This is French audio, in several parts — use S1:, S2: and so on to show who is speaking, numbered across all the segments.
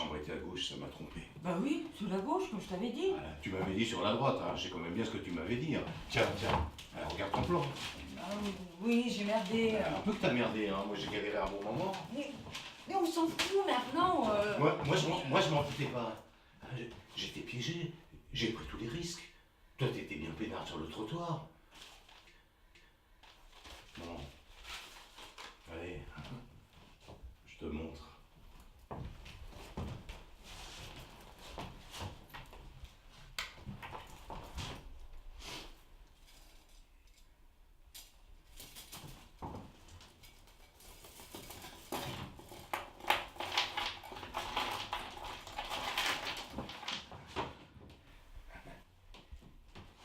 S1: chambre était à gauche, ça m'a trompé.
S2: Bah oui, sur la gauche, comme je t'avais dit.
S1: Voilà, tu m'avais dit sur la droite, hein. Je sais quand même bien ce que tu m'avais dit. Hein. Tiens, alors, regarde ton plan.
S2: Ah, oui, j'ai merdé.
S1: Un peu que t'as merdé, hein. Moi j'ai galéré à un bon moment.
S2: Mais on s'en fout maintenant.
S1: Moi je m'en foutais pas. J'étais piégé, j'ai pris tous les risques. Toi t'étais bien peinard sur le trottoir. Bon. Allez, je te montre.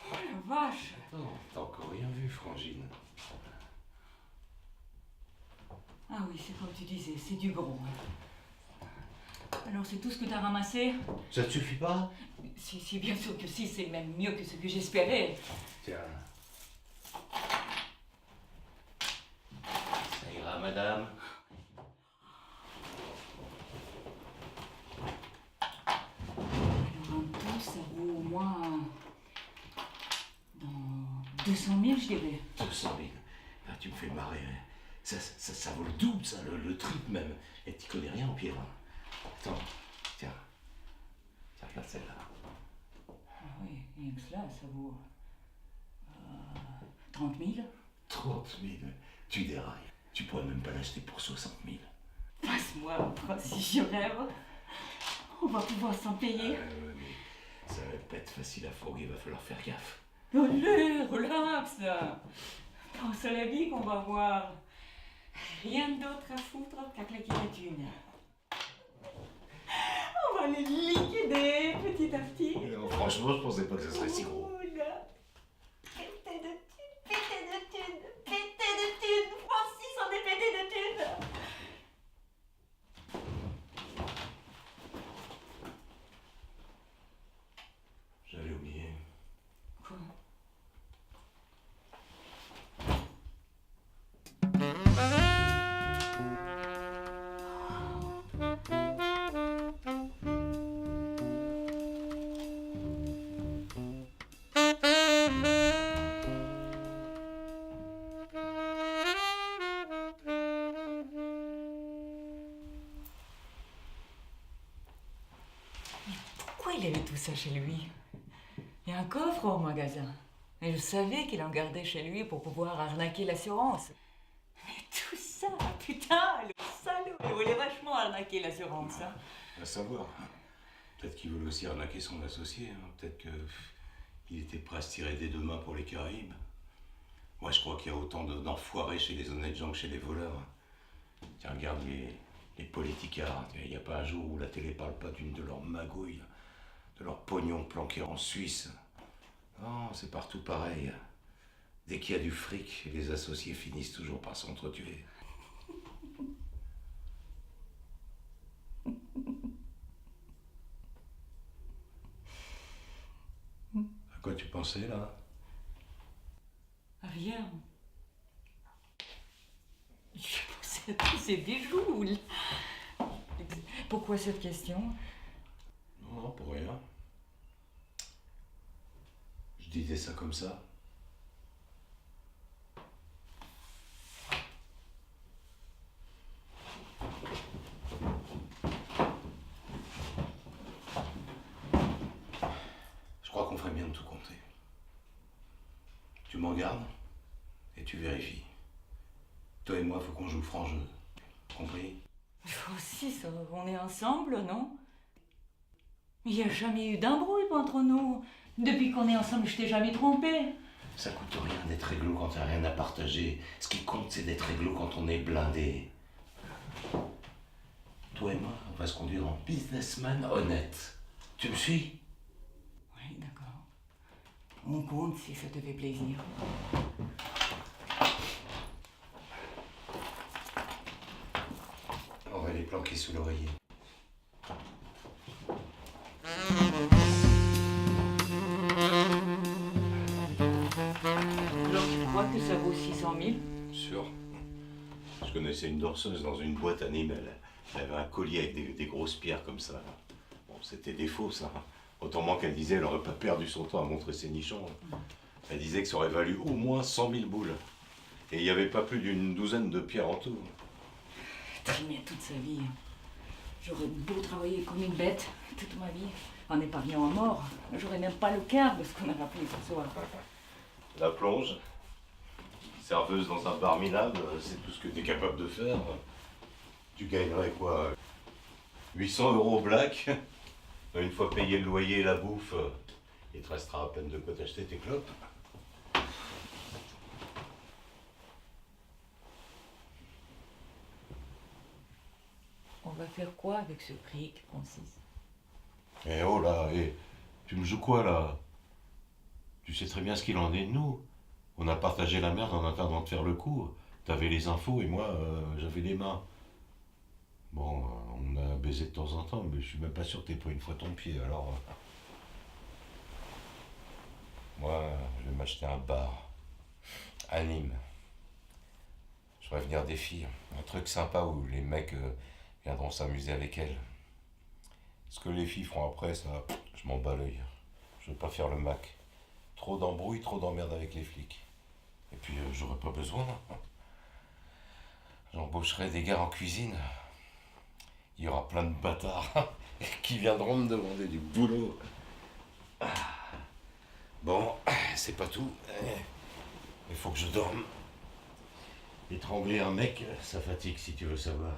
S2: Oh la vache.
S1: Attends, t'as encore rien vu, Frangine.
S2: Ah oui, c'est comme tu disais, c'est du gros. Alors c'est tout ce que t'as ramassé?
S1: Ça te suffit pas?
S2: Si, bien sûr que si, c'est même mieux que ce que j'espérais.
S1: Tiens. Ça ira, madame.
S2: Alors en tout, ça vaut au moins... dans 200 000, je dirais.
S1: 200 000. Ah, tu me fais marrer. Hein. Ça vaut le double, ça, le triple même. Et tu connais rien en pierre. Hein. Attends, tiens. Tiens, regarde celle-là.
S2: Ah oui, rien que cela, ça vaut... 30 000.
S1: 30 000. Tu dérailles. Tu pourrais même pas l'acheter pour 60 000.
S2: Passe-moi, si je rêve. On va pouvoir s'en payer.
S1: Ouais, mais ça va pas être facile à fourguer, il va falloir faire gaffe.
S2: Allez, relax. Pense à la vie qu'on va avoir. Rien d'autre à foutre qu'à claquer la thune. On va les liquider petit à petit.
S1: Non, franchement, je pensais pas que ça serait si gros.
S2: Oula. Pété de thunes, pété de thunes, pété de thunes. Francis, on est pété de thunes.
S1: J'avais oublié.
S2: Quoi? Pourquoi il avait tout ça chez lui? Il y a un coffre au magasin. Et je savais qu'il en gardait chez lui pour pouvoir arnaquer l'assurance. Mais tout ça, putain, le salaud, il voulait vachement arnaquer l'assurance. Hein.
S1: À savoir. Peut-être qu'il voulait aussi arnaquer son associé. Hein. Peut-être qu'il était prêt à se tirer des deux mains pour les Caraïbes. Moi, je crois qu'il y a autant d'enfoirés chez les honnêtes gens que chez les voleurs. Tiens, regarde les politicards. Il n'y a pas un jour où la télé parle pas d'une de leurs magouilles, de leurs pognons planqués en Suisse. Non, c'est partout pareil. Dès qu'il y a du fric, les associés finissent toujours par s'entretuer. À quoi tu pensais, là?
S2: Rien. Je pensais à tous ces bijoux. Là. Pourquoi cette question?
S1: Non, pour rien. Je disais ça comme ça. Je crois qu'on ferait bien de tout compter. Tu m'en gardes et tu vérifies. Toi et moi, faut qu'on joue le franc jeu. Compris?
S2: Francis, on est ensemble, non? Il n'y a jamais eu d'embrouille entre nous. Depuis qu'on est ensemble, je t'ai jamais trompé.
S1: Ça coûte rien d'être réglo quand t'as rien à partager. Ce qui compte, c'est d'être réglo quand on est blindé. Toi et moi, on va se conduire en businessman honnête. Tu me suis?
S2: Oui, d'accord. On compte si ça te fait plaisir.
S1: On va les planquer sous l'oreiller.
S2: Alors tu crois que ça vaut 600 000?
S1: Sûr. Je connaissais une danseuse dans une boîte à Nîmes. Elle avait un collier avec des grosses pierres comme ça. Bon, c'était des faux, ça. Autrement qu'elle disait, elle n'aurait pas perdu son temps à montrer ses nichons. Elle disait que ça aurait valu au moins 100 000 boules. Et il n'y avait pas plus d'une douzaine de pierres en tout.
S2: Trimé toute sa vie. J'aurais beau travailler comme une bête toute ma vie, en épargnant à mort. J'aurais même pas le quart de ce qu'on a rappelé ce soir.
S1: La plonge, serveuse dans un bar minable, c'est tout ce que tu es capable de faire. Tu gagnerais quoi, 800 € au black. Une fois payé le loyer et la bouffe, il te restera à peine de quoi t'acheter tes clopes.
S2: On va faire quoi avec ce fric, Francis?
S1: Eh oh là, tu me joues quoi là? Tu sais très bien ce qu'il en est de nous. On a partagé la merde en attendant de faire le coup. T'avais les infos et moi, j'avais les mains. Bon, on a baisé de temps en temps, mais je suis même pas sûr que t'aies pris une fois ton pied, alors... Moi, je vais m'acheter un bar à Nîmes. Je ferai venir des filles. Un truc sympa où les mecs viendront s'amuser avec elles. Ce que les filles feront après, ça, je m'en bats l'œil. Je veux pas faire le Mac. Trop d'embrouilles, trop d'emmerdes avec les flics. Et puis, j'aurais pas besoin. J'embaucherai des gars en cuisine. Il y aura plein de bâtards qui viendront me demander du boulot. Bon, c'est pas tout. Il faut que je dorme. Étrangler un mec, ça fatigue si tu veux savoir.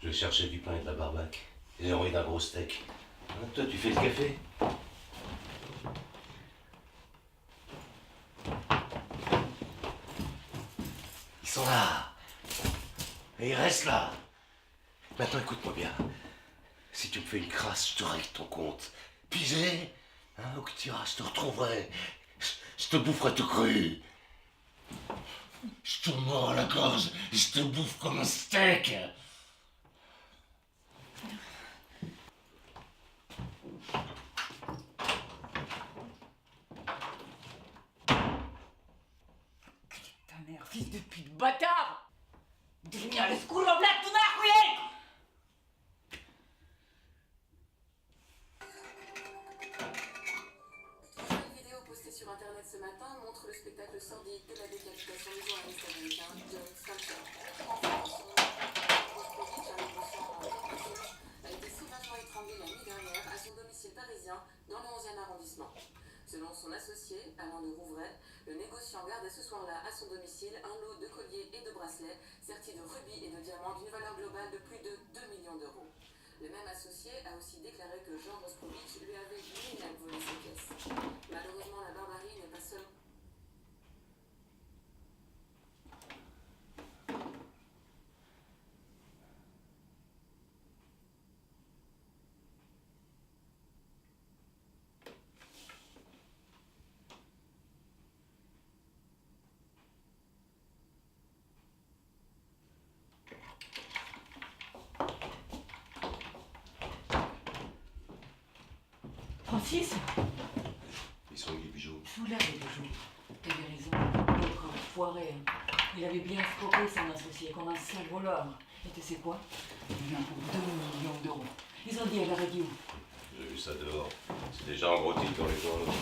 S1: Je vais chercher du pain et de la barbaque. J'ai envie d'un gros steak. Hein, toi, tu fais le café? Ils sont là. Et ils restent là. Maintenant, écoute-moi bien. Si tu me fais une crasse, je te règle ton compte. Pigé? Hein, où que tu iras, je te retrouverai. Je te boufferai tout cru. Je te mords à la gorge et je te bouffe comme un steak.
S2: Ta mère, fils de pute bâtard! Genial, scuro black, tu nahoué!
S3: Une vidéo postée sur internet ce matin montre le spectacle sordide de la décapitation du journaliste américain John Spencer. En France, son Roscovic, un négociant en Belgique, a été sauvagement étranglé la nuit dernière à son domicile parisien dans le 11e arrondissement. Selon son associé, Alain de Rouvray, le négociant gardait ce soir-là à son domicile un lot de colliers et de bracelets sertis de rubis et de diamants d'une valeur globale de plus de 2 millions d'euros. Le même associé a aussi déclaré que Jean Roscovic lui avait lui-même volé ses pièces. Malheureusement, la barbarie n'est pas seule.
S2: Francis?
S1: Ils sont où les bijoux?
S2: Sous là les bijoux. T'avais raison. L'autre foiré. Il avait bien escroqué son associé comme un sale voleur. Et tu sais quoi? Il vient pour 2 millions d'euros. Ils ont dit à la radio.
S1: J'ai vu ça dehors. C'est déjà en gros titre dans les journaux.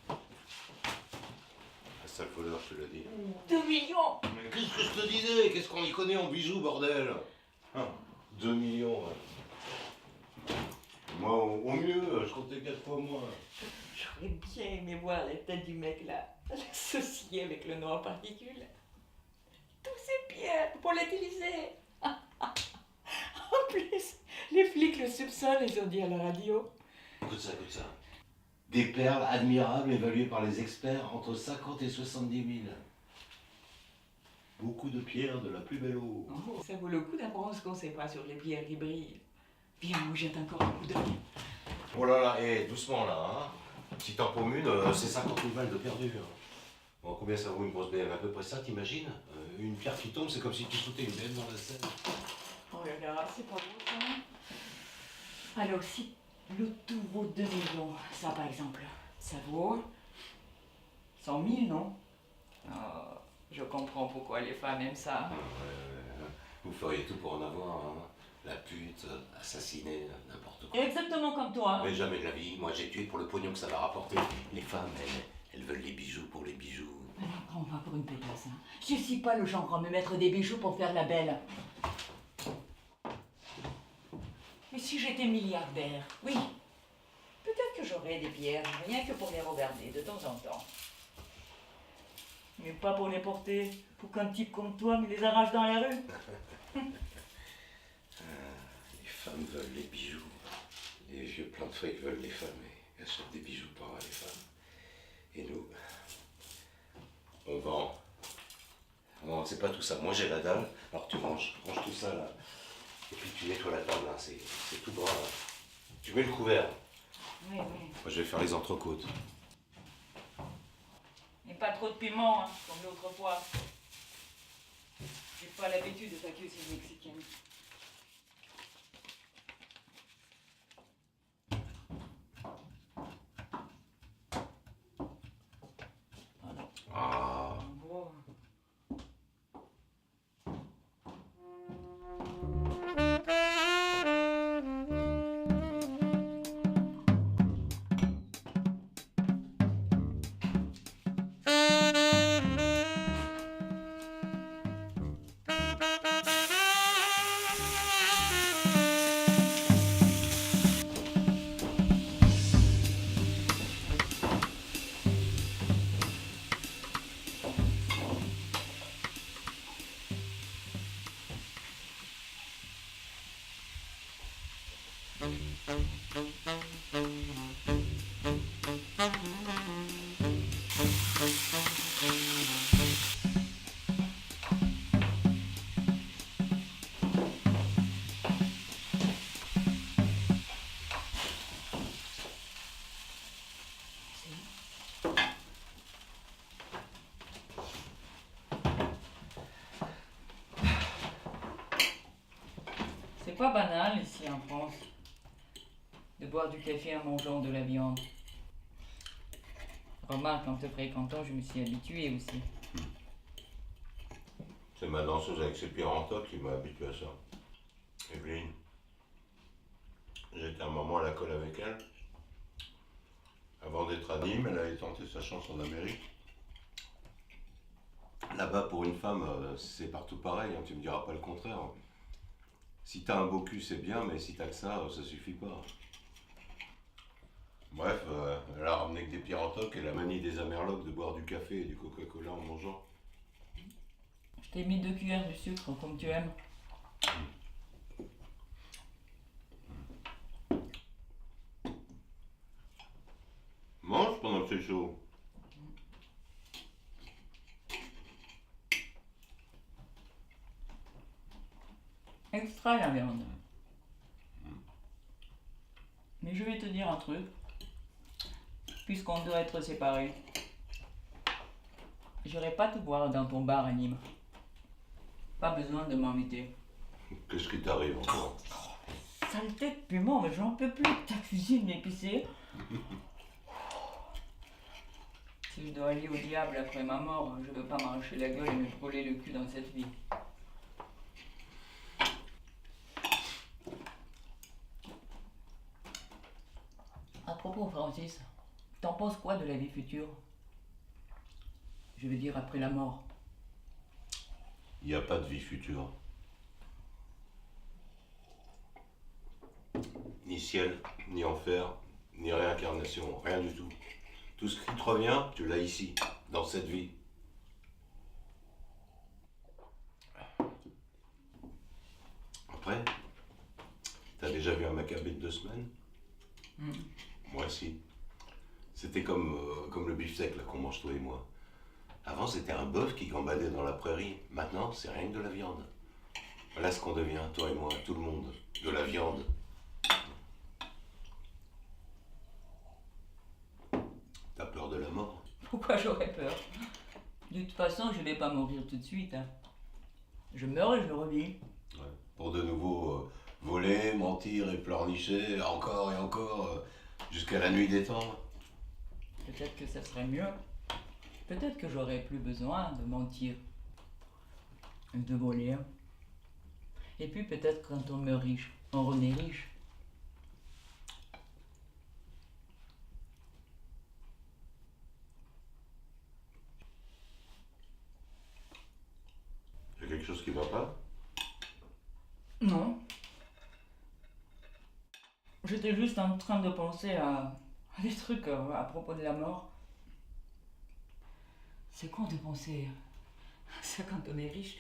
S1: Un sale voleur, je te l'ai dit.
S2: 2 millions!
S1: Mais qu'est-ce que je te disais? Qu'est-ce qu'on y connaît en bijoux, bordel? 2 millions, ouais. Moi, au mieux, je comptais 4 fois moins.
S2: J'aurais bien aimé voir la tête du mec là, l'associer avec le nom en particule. Tous ces pierres pour l'utiliser. En plus, les flics le soupçonnent, ils ont dit à la radio.
S1: Écoute ça, écoute ça. Des perles admirables évaluées par les experts entre 50 et 70 000. Beaucoup de pierres de la plus belle eau.
S2: Oh, ça vaut le coup d'apprendre ce qu'on sait pas sur les pierres qui brillent. Viens, on jette encore un coup d'œil.
S1: Oh là là, et doucement là, hein. Si t'en paumes une, c'est 50 000 balles de perdu. Hein. Bon, combien ça vaut une grosse BM? À peu près ça, t'imagines? Une pierre qui tombe, c'est comme si tu foutais une BM dans la Seine.
S2: Oh là là, c'est pas beau ça. Alors si l'auto vaut 2 millions, ça par exemple, ça vaut 100 000, non? Oh, je comprends pourquoi les femmes aiment ça.
S1: Vous feriez tout pour en avoir, hein. La pute, assassiner, n'importe quoi.
S2: Exactement comme toi.
S1: Mais jamais de la vie, moi j'ai tué pour le pognon que ça va rapporter. Les femmes, elles veulent les bijoux pour les bijoux.
S2: Prends-moi pour une pétasse. Hein. Je suis pas le genre à me mettre des bijoux pour faire la belle. Mais si j'étais milliardaire, oui, peut-être que j'aurais des pierres, rien que pour les regarder de temps en temps. Mais pas pour les porter, pour qu'un type comme toi me les arrache dans la rue.
S1: Les femmes veulent les bijoux. Les vieux plans de feuilles veulent les femmes et achètent des bijoux pour les femmes. Et nous, on vend. Non, c'est pas tout ça. Moi j'ai la dalle, alors tu ranges tout ça là. Et puis tu nettoies la table là, c'est tout droit là. Tu mets le couvert.
S2: Oui, oui.
S1: Moi je vais faire les entrecôtes.
S2: Et pas trop de piment, hein, comme l'autre fois. J'ai pas l'habitude de ta cuisine mexicaine.
S1: Ah.
S2: Bon. C'est pas banal ici en France de boire du café en mangeant de la viande. Remarque, en te fréquentant, je me suis habituée aussi.
S1: C'est ma danseuse avec ses pieds en toque qui m'a habitué à ça. Evelyne. J'étais un moment à la colle avec elle. Avant d'être à Nîmes, elle avait tenté sa chance en Amérique. Là-bas, pour une femme, c'est partout pareil, hein, tu me diras pas le contraire. Si t'as un beau cul, c'est bien, mais si t'as que ça suffit pas. Bref, elle a ramené que des pierres en toque et la manie des Amerlocs de boire du café et du Coca-Cola en mangeant.
S2: Je t'ai mis 2 cuillères de sucre comme tu aimes.
S1: Mange pendant que c'est chaud.
S2: Extra la viande. Mais je vais te dire un truc. Puisqu'on doit être séparés, j'irai pas te voir dans ton bar à Nîmes. Pas besoin de m'inviter.
S1: Qu'est-ce qui t'arrive encore?
S2: Saleté de piment, mais j'en peux plus de ta cuisine épicée. Si je dois aller au diable après ma mort, je veux pas m'arracher la gueule et me brûler le cul dans cette vie. À propos, Francis, t'en penses quoi de la vie future? Je veux dire après la mort.
S1: Il n'y a pas de vie future. Ni ciel, ni enfer, ni réincarnation, rien du tout. Tout ce qui te revient, tu l'as ici, dans cette vie. Après, t'as déjà vu un macabé de 2 semaines? Moi si. C'était comme le beef sec là qu'on mange toi et moi. Avant, c'était un bœuf qui gambadait dans la prairie. Maintenant, c'est rien que de la viande. Voilà ce qu'on devient, toi et moi, tout le monde. De la viande. T'as peur de la mort?
S2: Pourquoi j'aurais peur? De toute façon, je vais pas mourir tout de suite. Hein. Je meurs et je revis.
S1: Ouais. Pour de nouveau voler, mentir et pleurnicher, encore et encore, jusqu'à la nuit des temps.
S2: Peut-être que ça serait mieux. Peut-être que j'aurais plus besoin de mentir. De voler. Et puis peut-être quand on meurt riche, on renaît riche.
S1: Il y a quelque chose qui va pas?
S2: Non. J'étais juste en train de penser à des trucs à propos de la mort. C'est con de penser à ça quand on est riche.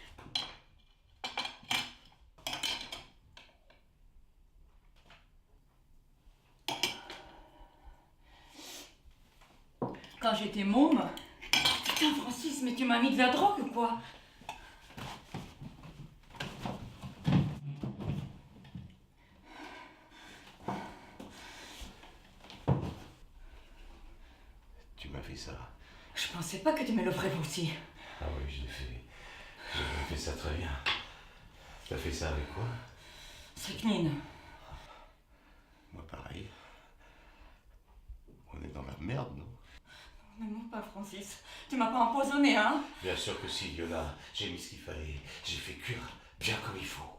S2: Quand j'étais môme, putain Francis, mais tu m'as mis de la drogue ou quoi?
S1: Tu m'as fait ça.
S2: Je pensais pas que tu me le ferais aussi.
S1: Ah oui, je l'ai fait. J'ai fait ça très bien. T'as fait ça avec quoi?
S2: Strychnine.
S1: Moi, pareil. On est dans la merde, non?
S2: Ne mens pas Francis, tu m'as pas empoisonné, hein?
S1: Bien sûr que si, Yola. J'ai mis ce qu'il fallait. J'ai fait cuire bien comme il faut.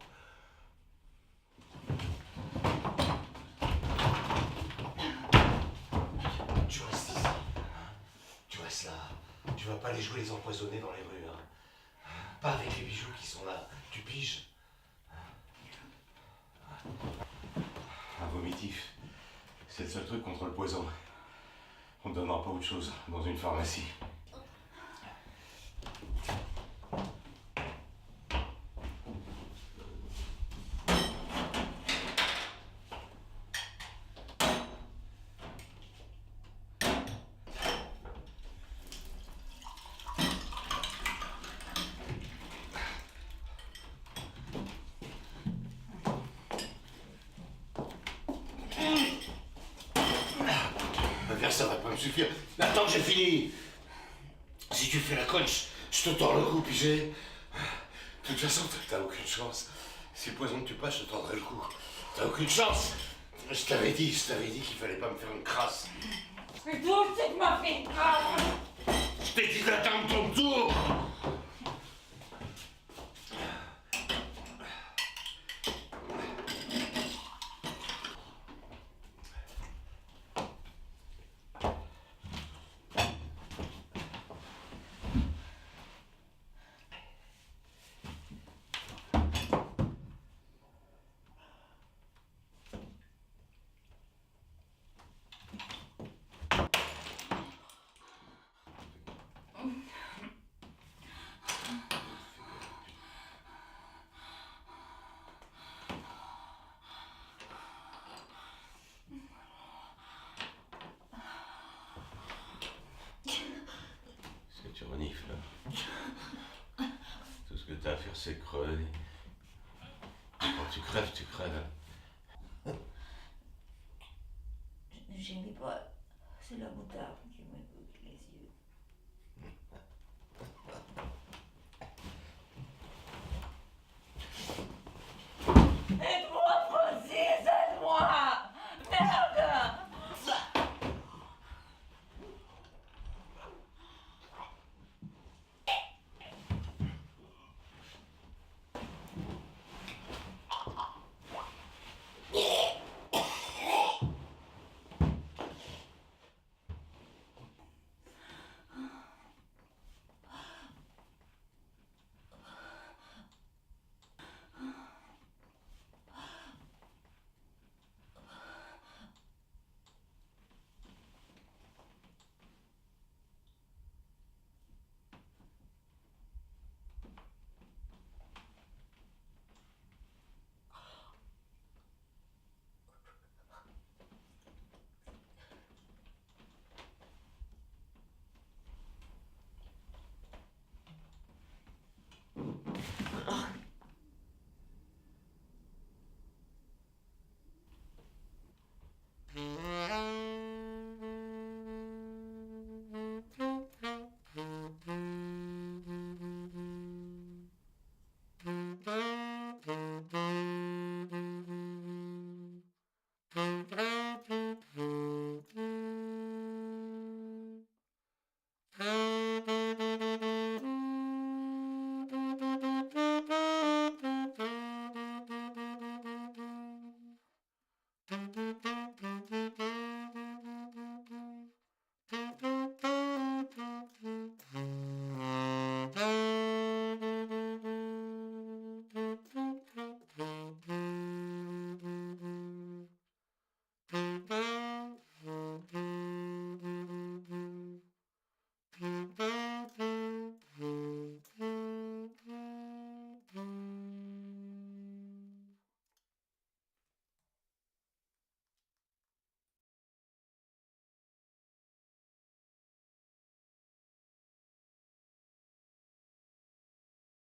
S1: Tu restes ici. Tu restes là. Tu vas pas aller jouer les empoisonnés dans les rues, hein. Pas avec les bijoux qui sont là. Tu piges? Un vomitif. C'est le seul truc contre le poison. On ne donnera pas autre chose dans une pharmacie. Un verre, ça va pas me suffire. Attends, j'ai fini. Si tu fais la conne, je te tords le cou, pigé. De toute façon, t'as aucune chance. Si le poison que tu passes, je te tordrai le cou. T'as aucune chance. Je t'avais dit qu'il fallait pas me faire une crasse.
S2: Mais toi aussi tu m'as fait une crasse.
S1: Je t'ai dit d'attendre ton tour. Est-ce que tu renifles là? Tout ce que t'as à faire, c'est crever. Quand tu crèves, tu crèves.
S2: J'aimais pas, c'est la moutarde.